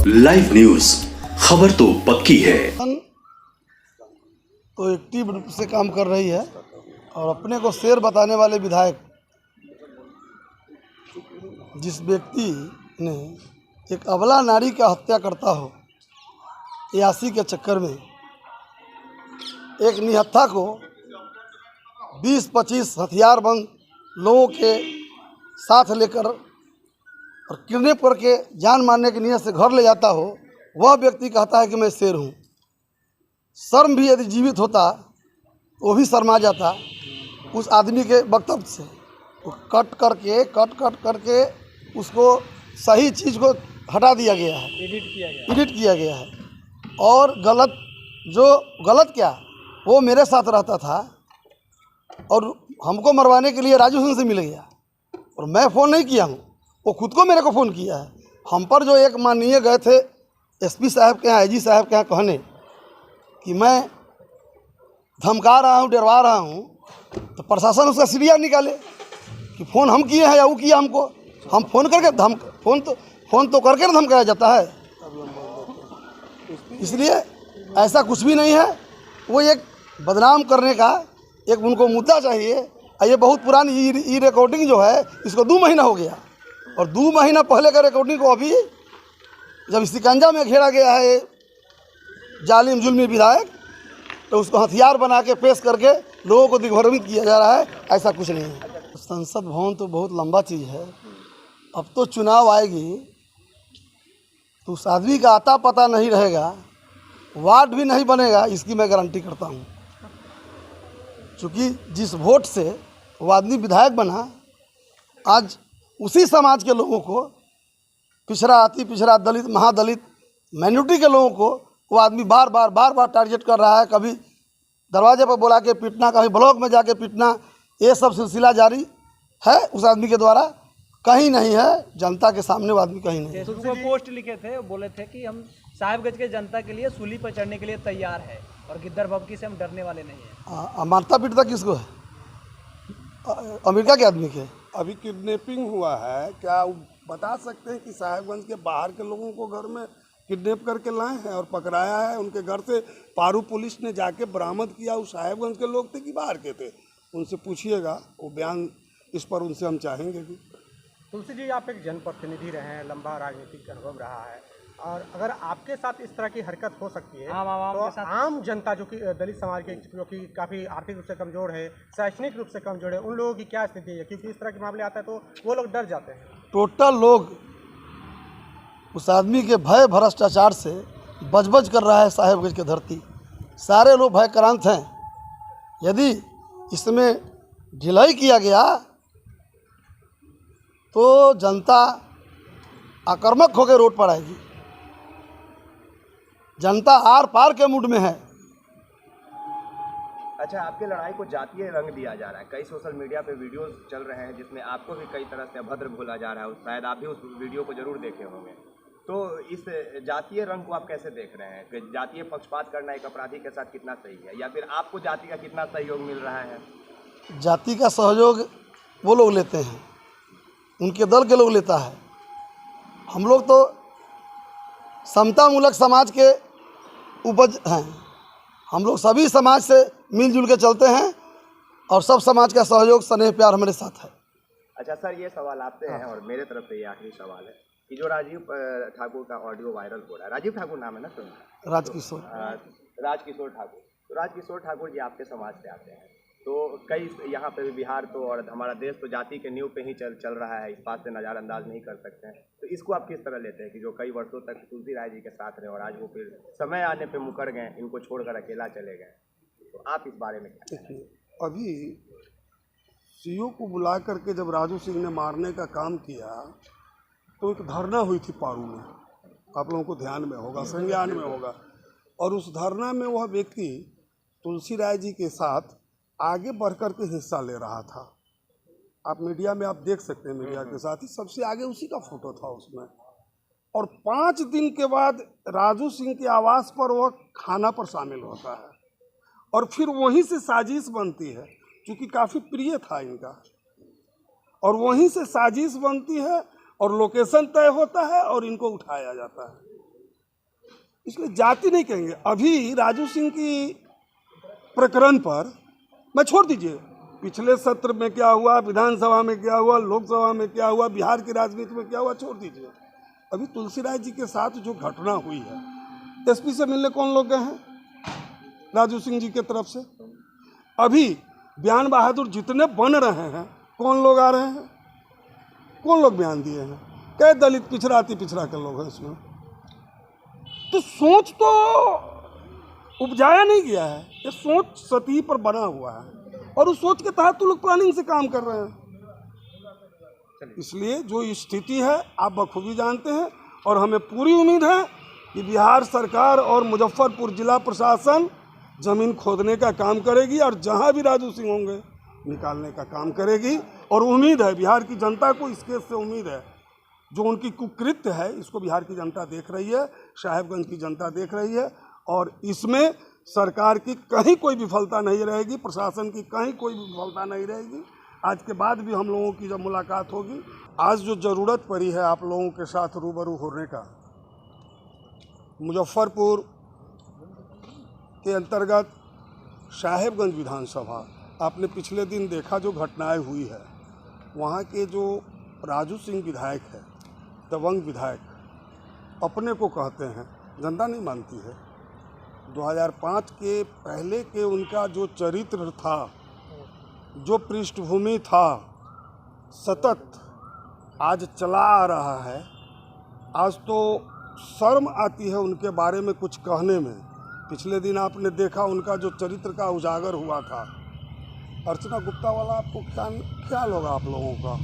Live news, खबर तो पक्की है। तो एक्टिव रूप से काम कर रही है और अपने को शेर बताने वाले विधायक जिस व्यक्ति ने एक अबला नारी का हत्या करता हो यासी के चक्कर में, एक निहत्था को 20-25 हथियारबंद लोगों के साथ लेकर और किडनैप करके जान मारने की नीयत से घर ले जाता हो, वह व्यक्ति कहता है कि मैं शेर हूँ। शर्म भी यदि जीवित होता वो भी शर्मा जाता उस आदमी के वक्तव्य से। तो कट करके उसको सही चीज़ को हटा दिया गया है, एडिट किया गया है। और गलत क्या, वो मेरे साथ रहता था और हमको मरवाने के लिए राजू सिंह से मिल गया और मैं फ़ोन नहीं किया हूँ, वो खुद को मेरे को फ़ोन किया है। हम पर जो एक माननीय गए थे एसपी साहब के यहाँ, आईजी साहब के यहाँ कहने कि मैं धमका रहा हूँ, डरवा रहा हूँ, तो प्रशासन उसका सीरिया निकाले कि फ़ोन हम किए हैं या वो किया हमको। हम फ़ोन करके फ़ोन तो करके ना धमकाया जाता है। इसलिए ऐसा कुछ भी नहीं है। वो एक बदनाम करने का एक उनको मुद्दा चाहिए। ये बहुत पुरानी ई रिकॉर्डिंग जो है इसको 2 महीना हो गया और 2 महीना पहले का रिकॉर्डिंग को अभी जब शिकंजा में घेरा गया है जालिम जुल्मी विधायक, तो उसको हथियार बना के पेश करके लोगों को दिग्भ्रमित किया जा रहा है। ऐसा कुछ नहीं है। संसद भवन तो बहुत लंबा चीज़ है। अब तो चुनाव आएगी तो उस आदमी का आता पता नहीं रहेगा, वार्ड भी नहीं बनेगा, इसकी मैं गारंटी करता हूँ। क्योंकि जिस वोट से वो आदमी विधायक बना, आज उसी समाज के लोगों को, पिछड़ा, अति पिछड़ा, दलित, महादलित, माइनॉरिटी के लोगों को वो आदमी बार बार टारगेट कर रहा है। कभी दरवाजे पर बुला के पीटना, कभी ब्लॉक में जाके पीटना, ये सब सिलसिला जारी है उस आदमी के द्वारा। कहीं नहीं है जनता के सामने वो आदमी, कहीं नहीं है। वो पोस्ट लिखे थे, बोले थे कि हम साहिबगंज के जनता के लिए सूली पर चढ़ने के लिए तैयार है और गिद्दर भभकी से हम डरने वाले नहीं हैं। मारता पीटता किसको है? अमेरिका के आदमी के। अभी किडनैपिंग हुआ है, क्या बता सकते हैं कि साहिबगंज के बाहर के लोगों को घर में किडनैप करके लाए हैं और पकड़ाया है? उनके घर से पारू पुलिस ने जाके बरामद किया। वो साहिबगंज के लोग थे कि बाहर के थे? उनसे पूछिएगा, वो बयान इस पर उनसे हम चाहेंगे भी। तुलसी जी, आप एक जनप्रतिनिधि रहे हैं, लंबा राजनीतिक अनुभव रहा है, और अगर आपके साथ इस तरह की हरकत हो सकती है तो आम जनता जो कि दलित समाज के, जो कि काफ़ी आर्थिक रूप से कमज़ोर है, शैक्षणिक रूप से कमज़ोर है, उन लोगों की क्या स्थिति है? क्योंकि इस तरह के मामले आता है तो वो लोग डर जाते हैं। टोटल लोग उस आदमी के भय भ्रष्टाचार से बजबज कर रहा है। साहेबगंज की धरती, सारे लोग भयक्रांत हैं। यदि इसमें ढिलाई किया गया तो जनता आक्रामक होकर रोड पर आएगी। जनता आर पार के मूड में है। अच्छा, आपकी लड़ाई को जातीय रंग दिया जा रहा है। कई सोशल मीडिया पे वीडियोस चल रहे हैं जिसमें आपको भी कई तरह से अभद्र बोला जा रहा है। शायद आप भी उस वीडियो को जरूर देखे होंगे। तो इस जातीय रंग को आप कैसे देख रहे हैं कि जातीय पक्षपात करना एक अपराधी के साथ कितना सही है, या फिर आपको जाति का कितना सहयोग मिल रहा है? जाति का सहयोग वो लोग लेते हैं, उनके दल के लोग लेता है। हम लोग तो समतामूलक समाज के उपज हैं। हम लोग सभी समाज से मिलजुल के चलते हैं और सब समाज का सहयोग, स्नेह, प्यार हमारे साथ है। अच्छा सर, ये सवाल आपसे है और मेरे तरफ से ये आखिरी सवाल है कि जो राजीव ठाकुर का ऑडियो वायरल हो रहा है, राजीव ठाकुर नाम है ना? सुन, राजकिशोर ठाकुर। तो राजकिशोर ठाकुर जी आपके समाज से आते हैं, तो कई यहाँ पे भी बिहार तो और हमारा देश तो जाति के नींव पे ही चल रहा है। इस बात से नज़रअंदाज नहीं कर सकते हैं। तो इसको आप किस तरह लेते हैं कि जो कई वर्षों तक तुलसी राय जी के साथ रहे और आज वो फिर समय आने पे मुकर गए, इनको छोड़कर अकेला चले गए? तो आप इस बारे में क्या? देखिए, अभी सीओ को बुला करके जब राजू सिंह ने मारने का काम किया तो एक धरना हुई थी पारू में, आप लोगों को ध्यान में होगा, संज्ञान में होगा। और उस धरना में वह व्यक्ति तुलसी राय जी के साथ आगे बढ़कर के हिस्सा ले रहा था। आप मीडिया में आप देख सकते हैं, मीडिया के साथ ही सबसे आगे उसी का फोटो था उसमें। और 5 दिन के बाद राजू सिंह के आवास पर वह खाना पर शामिल होता है और फिर वहीं से साजिश बनती है, क्योंकि काफ़ी प्रिय था इनका, और वहीं से साजिश बनती है और लोकेशन तय होता है और इनको उठाया जाता है। इसलिए जाति नहीं कहेंगे। अभी राजू सिंह की प्रकरण पर मैं छोड़ दीजिए, पिछले सत्र में क्या हुआ, विधानसभा में क्या हुआ, लोकसभा में क्या हुआ, बिहार की राजनीति में क्या हुआ, छोड़ दीजिए। अभी तुलसीराज जी के साथ जो घटना हुई है, एसपी से मिलने कौन लोग गए हैं? राजू सिंह जी के तरफ से। अभी बयान बहादुर जितने बन रहे हैं, कौन लोग आ रहे हैं? कौन लोग बयान दिए हैं? कई दलित पिछड़ा अति पिछड़ा के लोग हैं इसमें। तो सोच तो उपजाया नहीं गया है, ये सोच सतही पर बना हुआ है और उस सोच के तहत तो लोग प्लानिंग से काम कर रहे हैं। इसलिए जो स्थिति है आप बखूबी जानते हैं और हमें पूरी उम्मीद है कि बिहार सरकार और मुजफ्फरपुर जिला प्रशासन जमीन खोदने का काम करेगी और जहां भी राजू सिंह होंगे निकालने का काम करेगी। और उम्मीद है बिहार की जनता को इस केस से उम्मीद है, जो उनकी कुकृत्य है इसको बिहार की जनता देख रही है, साहेबगंज की जनता देख रही है और इसमें सरकार की कहीं कोई विफलता नहीं रहेगी, प्रशासन की कहीं कोई विफलता नहीं रहेगी। आज के बाद भी हम लोगों की जब मुलाकात होगी, आज जो ज़रूरत पड़ी है आप लोगों के साथ रूबरू होने का, मुजफ्फरपुर के अंतर्गत साहेबगंज विधानसभा, आपने पिछले दिन देखा जो घटनाएं हुई है, वहाँ के जो राजू सिंह विधायक है, दबंग विधायक, अपने को कहते हैं, जनता नहीं मानती है। 2005 के पहले के उनका जो चरित्र था, जो पृष्ठभूमि था, सतत आज चला आ रहा है। आज तो शर्म आती है उनके बारे में कुछ कहने में। पिछले दिन आपने देखा उनका जो चरित्र का उजागर हुआ था, अर्चना गुप्ता वाला, आपको ख्याल होगा आप लोगों का,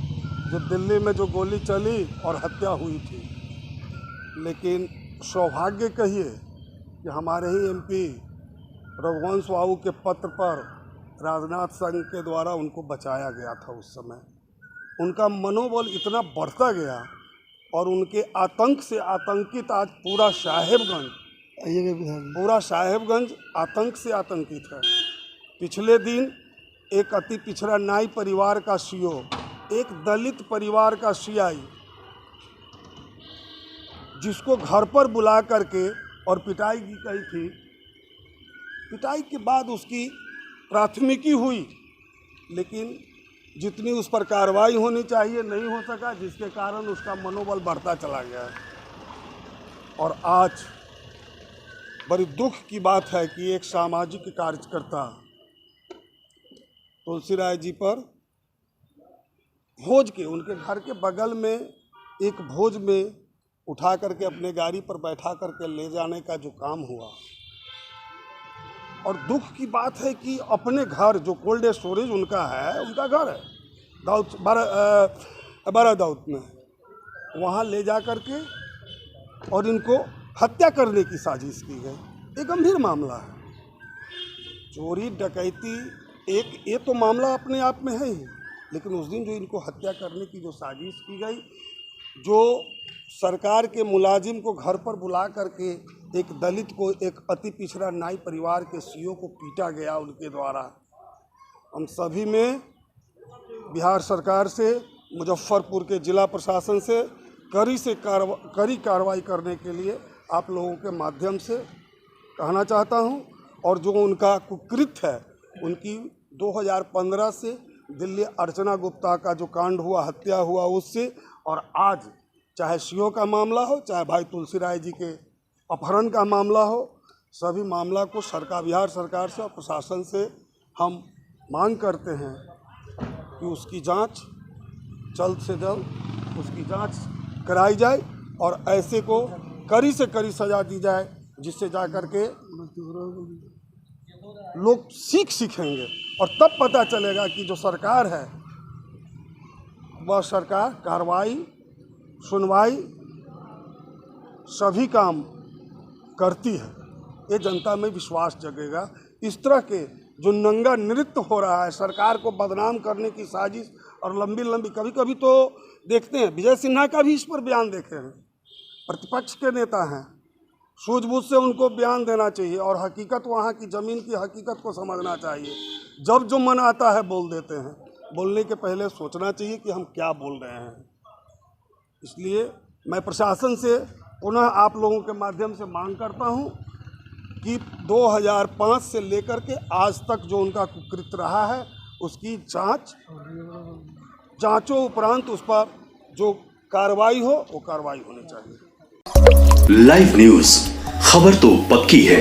जो दिल्ली में जो गोली चली और हत्या हुई थी। लेकिन सौभाग्य कहिए कि हमारे ही एमपी रघुवंश बाबू के पत्र पर राजनाथ संघ के द्वारा उनको बचाया गया था। उस समय उनका मनोबल इतना बढ़ता गया और उनके आतंक से आतंकित आज पूरा साहेबगंज आतंक से आतंकित है। पिछले दिन एक अति पिछड़ा नाई परिवार का सीओ, एक दलित परिवार का सीआई, जिसको घर पर बुला करके और पिटाई की गई थी, पिटाई के बाद उसकी प्राथमिकी हुई, लेकिन जितनी उस पर कार्रवाई होनी चाहिए नहीं हो सका, जिसके कारण उसका मनोबल बढ़ता चला गया। और आज बड़ी दुख की बात है कि एक सामाजिक कार्यकर्ता तुलसीराज जी पर भोज के, उनके घर के बगल में एक भोज में उठा करके अपने गाड़ी पर बैठा करके ले जाने का जो काम हुआ, और दुख की बात है कि अपने घर जो कोल्ड स्टोरेज उनका है, उनका घर है दाऊद बारह दाऊद में, वहाँ ले जा करके और इनको हत्या करने की साजिश की गई। एक गंभीर मामला है, चोरी डकैती एक ये तो मामला अपने आप में है ही, लेकिन उस दिन जो इनको हत्या करने की जो साजिश की गई, जो सरकार के मुलाजिम को घर पर बुला करके एक दलित को, एक अति पिछड़ा नाई परिवार के सीओ को पीटा गया उनके द्वारा, हम सभी में बिहार सरकार से, मुजफ्फरपुर के जिला प्रशासन से कड़ी कार्रवाई करने के लिए आप लोगों के माध्यम से कहना चाहता हूं। और जो उनका कुकृत्य है, उनकी 2015 से दिल्ली अर्चना गुप्ता का जो कांड हुआ, हत्या हुआ, उससे और आज चाहे सीओ का मामला हो, चाहे भाई तुलसीराय जी के अपहरण का मामला हो, सभी मामला को बिहार सरकार से और प्रशासन से हम मांग करते हैं कि उसकी जांच जल्द से जल्द उसकी जांच कराई जाए और ऐसे को कड़ी से कड़ी सज़ा दी जाए, जिससे जा कर के लोग सीखेंगे और तब पता चलेगा कि जो सरकार है वह सरकार कार्रवाई, सुनवाई, सभी काम करती है। ये जनता में विश्वास जगेगा। इस तरह के जो नंगा नृत्य हो रहा है, सरकार को बदनाम करने की साजिश और लंबी लंबी, कभी कभी तो देखते हैं विजय सिन्हा का भी इस पर बयान देखे हैं, प्रतिपक्ष के नेता हैं, सूझबूझ से उनको बयान देना चाहिए और हकीकत, वहाँ की ज़मीन की हकीकत को समझना चाहिए। जब जो मन आता है बोल देते हैं, बोलने के पहले सोचना चाहिए कि हम क्या बोल रहे हैं। इसलिए मैं प्रशासन से पुनः आप लोगों के माध्यम से मांग करता हूं कि 2005 से लेकर के आज तक जो उनका कुकृत्य रहा है उसकी जांचों उपरांत उस पर जो कार्रवाई हो वो कार्रवाई होनी चाहिए। लाइव न्यूज, खबर तो पक्की है।